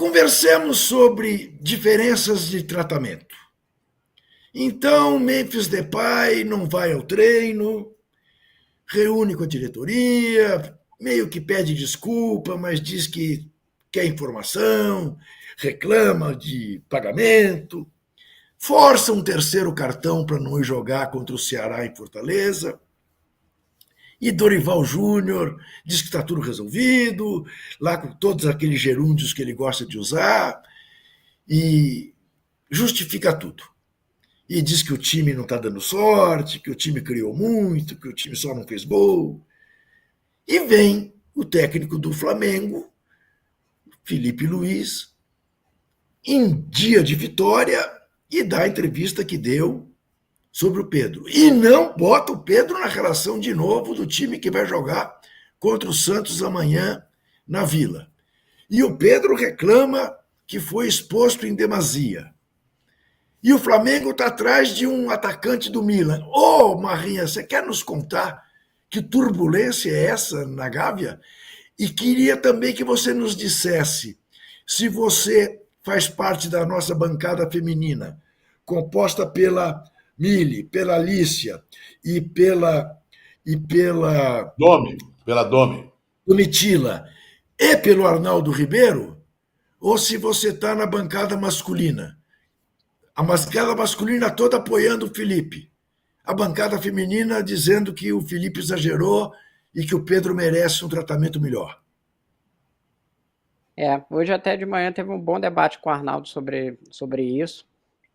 Conversemos sobre diferenças de tratamento. Então, Memphis Depay não vai ao treino, reúne com a diretoria, meio que pede desculpa, mas diz que quer informação, reclama de pagamento, força um terceiro cartão para não ir jogar contra o Ceará em Fortaleza. E Dorival Júnior diz que está tudo resolvido, lá com todos aqueles gerúndios que ele gosta de usar, e justifica tudo. E diz que o time não está dando sorte, que o time criou muito, que o time só não fez gol. E vem o técnico do Flamengo, Felipe Luiz, em dia de vitória, e dá a entrevista que deu sobre o Pedro. E não bota o Pedro na relação de novo do time que vai jogar contra o Santos amanhã na Vila. E o Pedro reclama que foi exposto em demasia. E o Flamengo está atrás de um atacante do Milan. Ô, Marrinha, você quer nos contar que turbulência é essa na Gávea? E queria também que você nos dissesse se você faz parte da nossa bancada feminina, composta pela Mili, pela Alicia e pela Domi. Domitila e pelo Arnaldo Ribeiro, ou se você está na bancada masculina. A bancada masculina toda apoiando o Felipe. A bancada feminina dizendo que o Felipe exagerou e que o Pedro merece um tratamento melhor. Hoje até de manhã teve um bom debate com o Arnaldo sobre isso.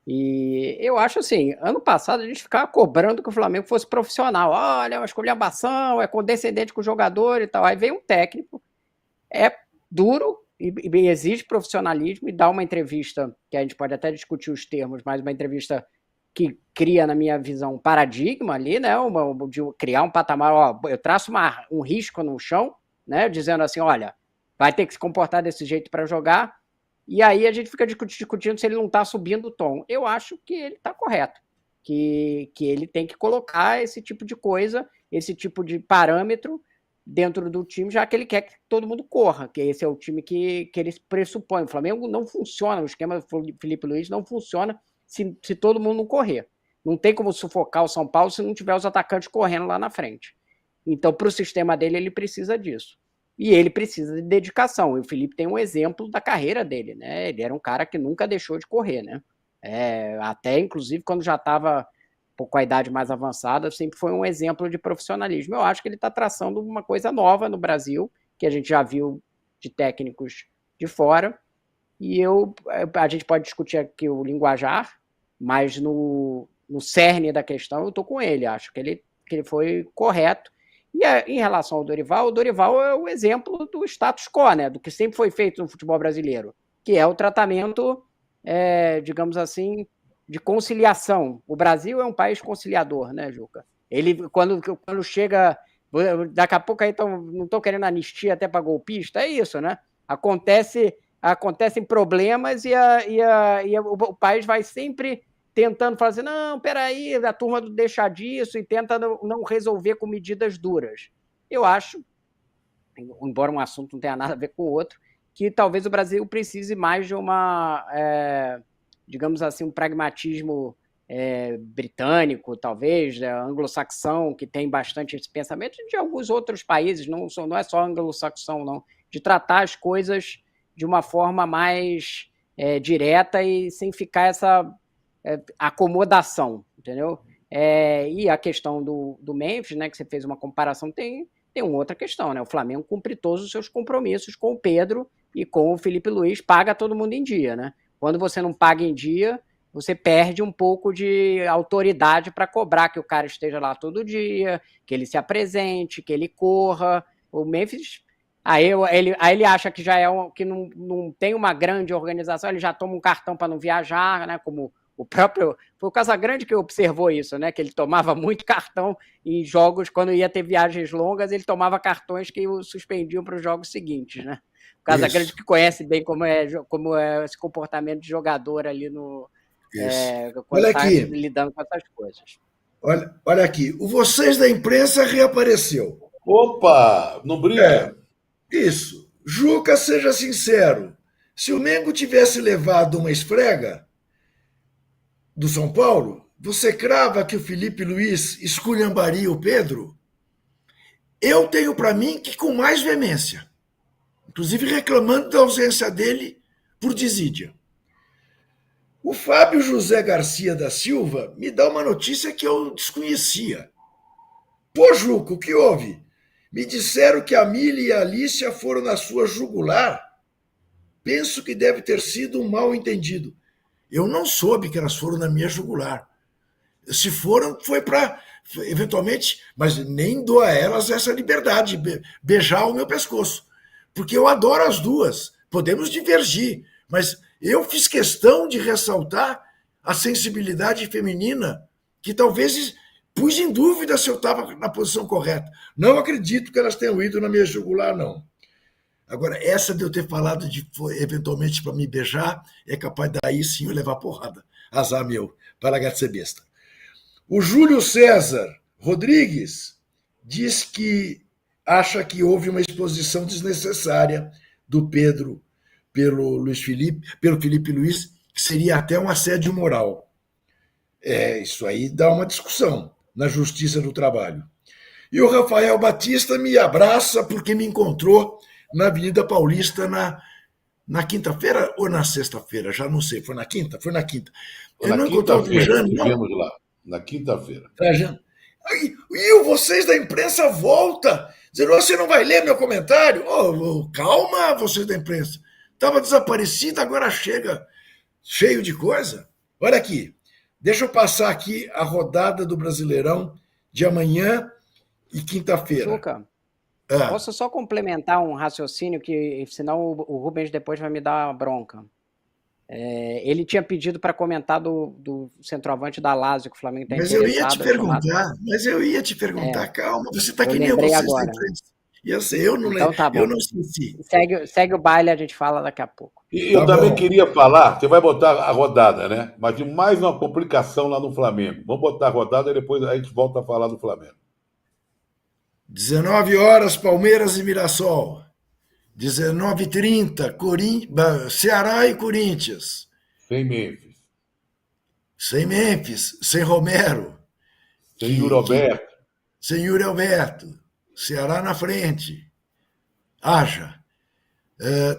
E eu acho assim, ano passado a gente ficava cobrando que o Flamengo fosse profissional. Olha, é uma esculhambação, é condescendente com o jogador e tal. Aí vem um técnico, é duro e exige profissionalismo e dá uma entrevista, que a gente pode até discutir os termos, mas uma entrevista que cria, na minha visão, um paradigma ali, né? De criar um patamar, eu traço um risco no chão, né? Dizendo assim, olha, vai ter que se comportar desse jeito para jogar. E aí a gente fica discutindo se ele não está subindo o tom. Eu acho que ele está correto, que ele tem que colocar esse tipo de coisa, esse tipo de parâmetro dentro do time, já que ele quer que todo mundo corra, que esse é o time que ele pressupõe. O Flamengo não funciona, o esquema do Felipe Luiz não funciona se todo mundo não correr. Não tem como sufocar o São Paulo se não tiver os atacantes correndo lá na frente. Então, para o sistema dele, ele precisa disso. E ele precisa de dedicação. E o Felipe tem um exemplo da carreira dele, né? Ele era um cara que nunca deixou de correr, né? Até, inclusive, quando já estava com a idade mais avançada, sempre foi um exemplo de profissionalismo. Eu acho que ele está traçando uma coisa nova no Brasil, que a gente já viu de técnicos de fora. E a gente pode discutir aqui o linguajar, mas no cerne da questão eu estou com ele. Acho que ele foi correto. E em relação ao Dorival, o Dorival é o exemplo do status quo, né? Do que sempre foi feito no futebol brasileiro, que é o tratamento, digamos assim, de conciliação. O Brasil é um país conciliador, né, Juca? Ele, quando chega... Daqui a pouco aí não estão querendo anistia até para golpista, é isso, né? Acontecem problemas e o país vai sempre tentando falar assim, não, peraí, a turma não deixa disso e tenta não resolver com medidas duras. Eu acho, embora um assunto não tenha nada a ver com o outro, que talvez o Brasil precise mais de digamos assim, um pragmatismo britânico, talvez, anglo-saxão, que tem bastante esse pensamento, de alguns outros países, não é só anglo-saxão, não, de tratar as coisas de uma forma mais direta e sem ficar essa acomodação, entendeu? E a questão do Memphis, né, que você fez uma comparação, tem uma outra questão, né? O Flamengo cumpre todos os seus compromissos com o Pedro e com o Felipe Luiz, paga todo mundo em dia, né? Quando você não paga em dia, você perde um pouco de autoridade para cobrar que o cara esteja lá todo dia, que ele se apresente, que ele corra. O Memphis... Aí ele acha que já que não tem uma grande organização, ele já toma um cartão para não viajar, né? Como o próprio... Foi o Casagrande que observou isso, né? Que ele tomava muito cartão em jogos, quando ia ter viagens longas, ele tomava cartões que o suspendiam para os jogos seguintes, né? O Casagrande que conhece bem como é esse comportamento de jogador ali quando está lidando com essas coisas. Olha aqui, o Vocês da Imprensa reapareceu. Opa, não brinca. Isso. Juca, seja sincero. Se o Mengo tivesse levado uma esfrega do São Paulo, você crava que o Felipe Luiz esculhambaria o Pedro? Eu tenho para mim que com mais veemência, inclusive reclamando da ausência dele por desídia. O Fábio José Garcia da Silva me dá uma notícia que eu desconhecia. Pô, Juco, o que houve? Me disseram que a Mili e a Alicia foram na sua jugular. Penso que deve ter sido um mal entendido. Eu não soube que elas foram na minha jugular. Se foram, foi para, eventualmente, mas nem dou a elas essa liberdade de beijar o meu pescoço. Porque eu adoro as duas. Podemos divergir, mas eu fiz questão de ressaltar a sensibilidade feminina, que talvez pus em dúvida se eu estava na posição correta. Não acredito que elas tenham ido na minha jugular, não. Agora, essa de eu ter falado de eventualmente para me beijar, é capaz daí sim eu levar porrada. Azar meu, para de ser besta. O Júlio César Rodrigues diz que acha que houve uma exposição desnecessária do Pedro pelo Felipe Luiz, que seria até um assédio moral. Isso aí dá uma discussão na Justiça do Trabalho. E o Rafael Batista me abraça porque me encontrou na Avenida Paulista na quinta-feira ou na sexta-feira, já não sei, foi na quinta? Foi na quinta. Foi na Não encontrou o quinta-feira, Trajano, não? estivemos lá, na quinta-feira. Trajano. E vocês da imprensa volta, dizendo, você não vai ler meu comentário? Calma, vocês da imprensa. Estava desaparecido, agora chega cheio de coisa. Olha aqui, deixa eu passar aqui a rodada do Brasileirão de amanhã e quinta-feira. Juca, posso só complementar um raciocínio que, senão o Rubens depois vai me dar bronca. Ele tinha pedido para comentar do centroavante da Lazio, que o Flamengo está interessado. Mas eu ia te perguntar, calma, você está que nem vocês agora. Eu sei, eu não lembro, tá bom. eu não esqueci. Segue o baile, a gente fala daqui a pouco. E eu também queria falar, você vai botar a rodada, né? Mas de mais uma complicação lá no Flamengo. Vamos botar a rodada e depois a gente volta a falar do Flamengo. 19 horas, Palmeiras e Mirassol. 19h30, Ceará e Corinthians. Sem Memphis. Sem Memphis, sem Romero. Sem Yuri Alberto. Sem Yuri Alberto. Ceará na frente. Haja.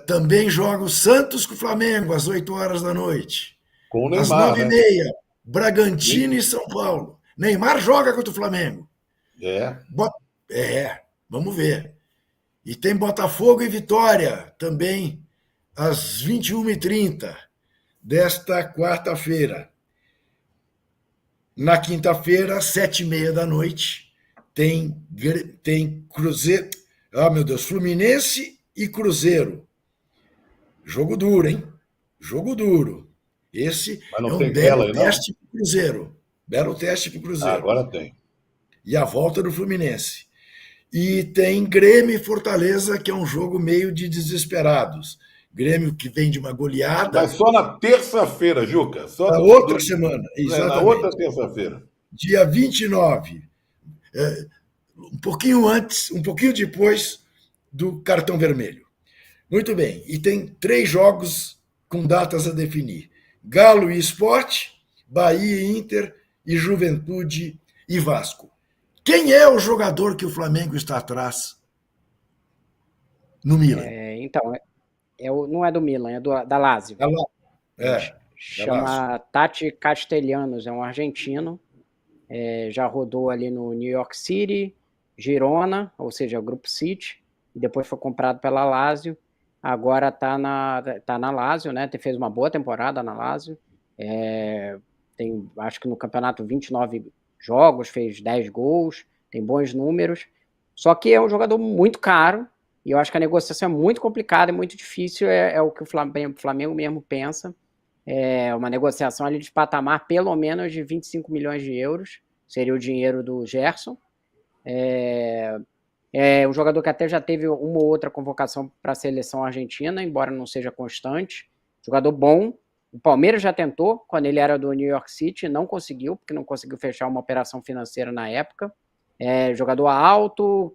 Também joga o Santos com o Flamengo, às 8 horas da noite. Com o Neymar, às 9h30, Bragantino e São Paulo. Neymar joga contra o Flamengo. Vamos ver. E tem Botafogo e Vitória, também, às 21h30 desta quarta-feira. Na quinta-feira, às 7h30 da noite, tem Cruzeiro. Meu Deus, Fluminense e Cruzeiro. Jogo duro, hein? Jogo duro. Esse é um belo teste para o Cruzeiro. Belo teste para o Cruzeiro. Agora tem. E a volta do Fluminense. E tem Grêmio e Fortaleza, que é um jogo meio de desesperados. Grêmio que vem de uma goleada. Mas só na terça-feira, Juca. Só na outra semana. Exatamente. Na outra terça-feira. Dia 29. Um pouquinho antes, um pouquinho depois do cartão vermelho. Muito bem. E tem 3 jogos com datas a definir. Galo e Sport, Bahia e Inter e Juventude e Vasco. Quem é o jogador que o Flamengo está atrás no Milan? Não é do Milan, é da Lazio. Chama Tati Castellanos, é um argentino. Já rodou ali no New York City, Girona, ou seja, o Grupo City, e depois foi comprado pela Lazio. Agora está na Lazio, né? Fez uma boa temporada na Lazio. Tem, acho que no campeonato, 29 jogos, fez 10 gols, tem bons números, só que é um jogador muito caro, e eu acho que a negociação é muito complicada, é muito difícil, é o que o Flamengo mesmo pensa, é uma negociação ali de patamar pelo menos de 25 milhões de euros, seria o dinheiro do Gerson, um jogador que até já teve uma ou outra convocação para a seleção argentina, embora não seja constante, jogador bom. O Palmeiras já tentou, quando ele era do New York City, não conseguiu, porque não conseguiu fechar uma operação financeira na época. Jogador alto,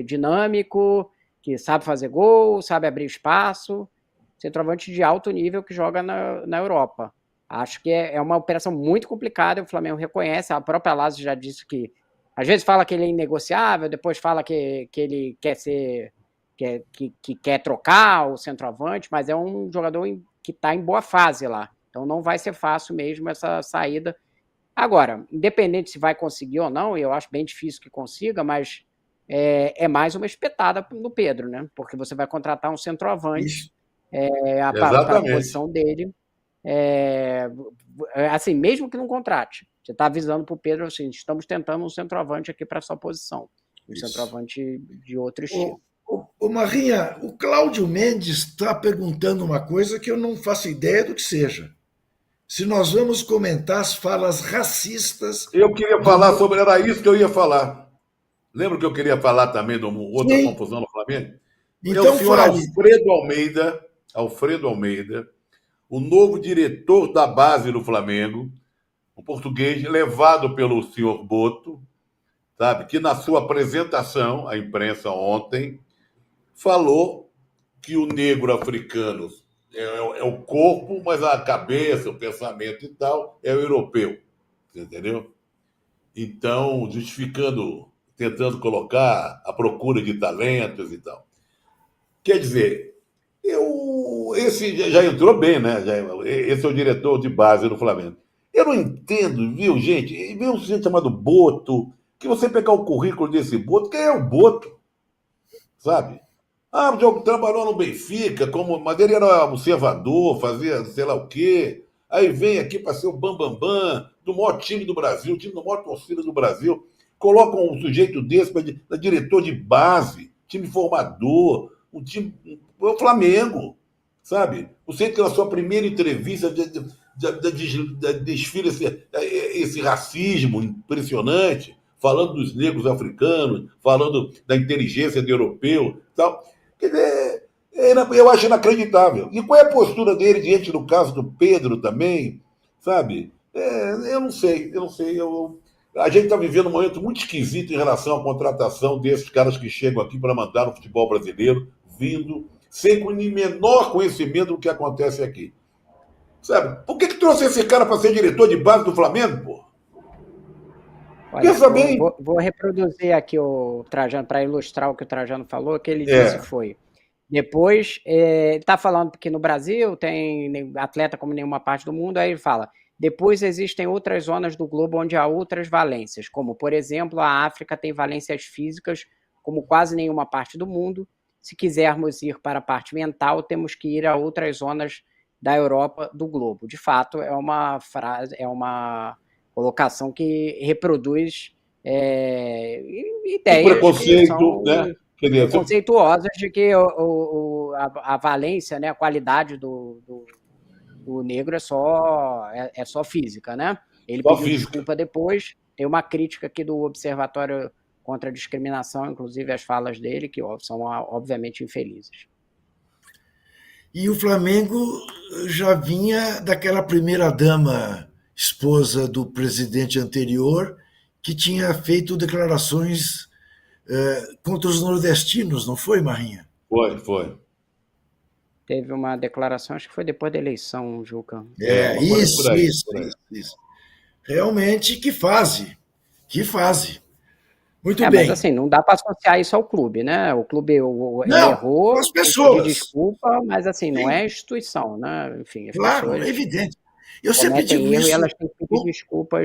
dinâmico, que sabe fazer gol, sabe abrir espaço. centroavante de alto nível que joga na Europa. Acho que é uma operação muito complicada, o Flamengo reconhece, a própria Lazio já disse que, às vezes fala que ele é inegociável, depois fala que ele quer ser, que quer trocar o centroavante, mas é um jogador que está em boa fase lá, então não vai ser fácil mesmo essa saída. Agora, independente se vai conseguir ou não, eu acho bem difícil que consiga, mas é mais uma espetada no Pedro, né? Porque você vai contratar um centroavante para a posição dele. Assim, mesmo que não contrate, você está avisando para o Pedro assim, estamos tentando um centroavante aqui para sua posição, um centroavante de outro estilo. Ô Marrinha, o Cláudio Mendes está perguntando uma coisa que eu não faço ideia do que seja. Se nós vamos comentar as falas racistas... Eu queria falar sobre... Era isso que eu ia falar. Lembra que eu queria falar também de outra confusão no Flamengo? Então, é o senhor Alfredo Almeida, o novo diretor da base do Flamengo, um português levado pelo senhor Boto, sabe, que na sua apresentação à imprensa ontem falou que o negro africano é o corpo, mas a cabeça, o pensamento e tal é o europeu, entendeu? Então, justificando, tentando colocar a procura de talentos e tal. Quer dizer, esse já entrou bem, né? Esse é o diretor de base do Flamengo. Eu não entendo, viu, gente? Vem um sujeito chamado Boto, que você pegar o currículo desse Boto, quem é o Boto? Sabe? O Diogo trabalhou no Benfica, mas ele era observador, fazia sei lá o quê. Aí vem aqui para ser o bambambam do maior time do Brasil, o time da maior torcida do Brasil. Colocam um sujeito desse para diretor de base, time formador, o Flamengo, sabe? Você que na sua primeira entrevista desfila esse racismo impressionante, falando dos negros africanos, falando da inteligência do europeu, tal. Quer dizer, eu acho inacreditável. E qual é a postura dele diante do caso do Pedro também, sabe? Eu não sei. A gente está vivendo um momento muito esquisito em relação à contratação desses caras que chegam aqui para mandar no futebol brasileiro, vindo sem o menor conhecimento do que acontece aqui. Sabe? Por que trouxe esse cara para ser diretor de base do Flamengo, pô? Olha, pensa bem. Vou reproduzir aqui o Trajano para ilustrar o que o Trajano falou, que ele disse foi. Depois, ele está falando que no Brasil tem atleta como nenhuma parte do mundo, aí ele fala, depois existem outras zonas do globo onde há outras valências, como, por exemplo, a África tem valências físicas como quase nenhuma parte do mundo. Se quisermos ir para a parte mental, temos que ir a outras zonas da Europa do globo. De fato, é uma frase, é uma colocação que reproduz ideias preconceito, né? Conceituosas de que a valência, né, a qualidade do negro é só física, né? Ele só pediu desculpa depois. Tem uma crítica aqui do Observatório contra a Discriminação, inclusive as falas dele, que são obviamente infelizes. E o Flamengo já vinha daquela primeira-dama, esposa do presidente anterior, que tinha feito declarações contra os nordestinos, não foi, Marrinha? Foi. Teve uma declaração, acho que foi depois da eleição, Juca. Isso. Realmente, que fase. Muito bem. Mas assim, não dá para associar isso ao clube, né? O clube ele errou, as pessoas. Desculpa, mas assim, não é a instituição, né? Enfim, as claro, pessoas é evidente. Eu sempre digo isso. E elas têm que pedir desculpas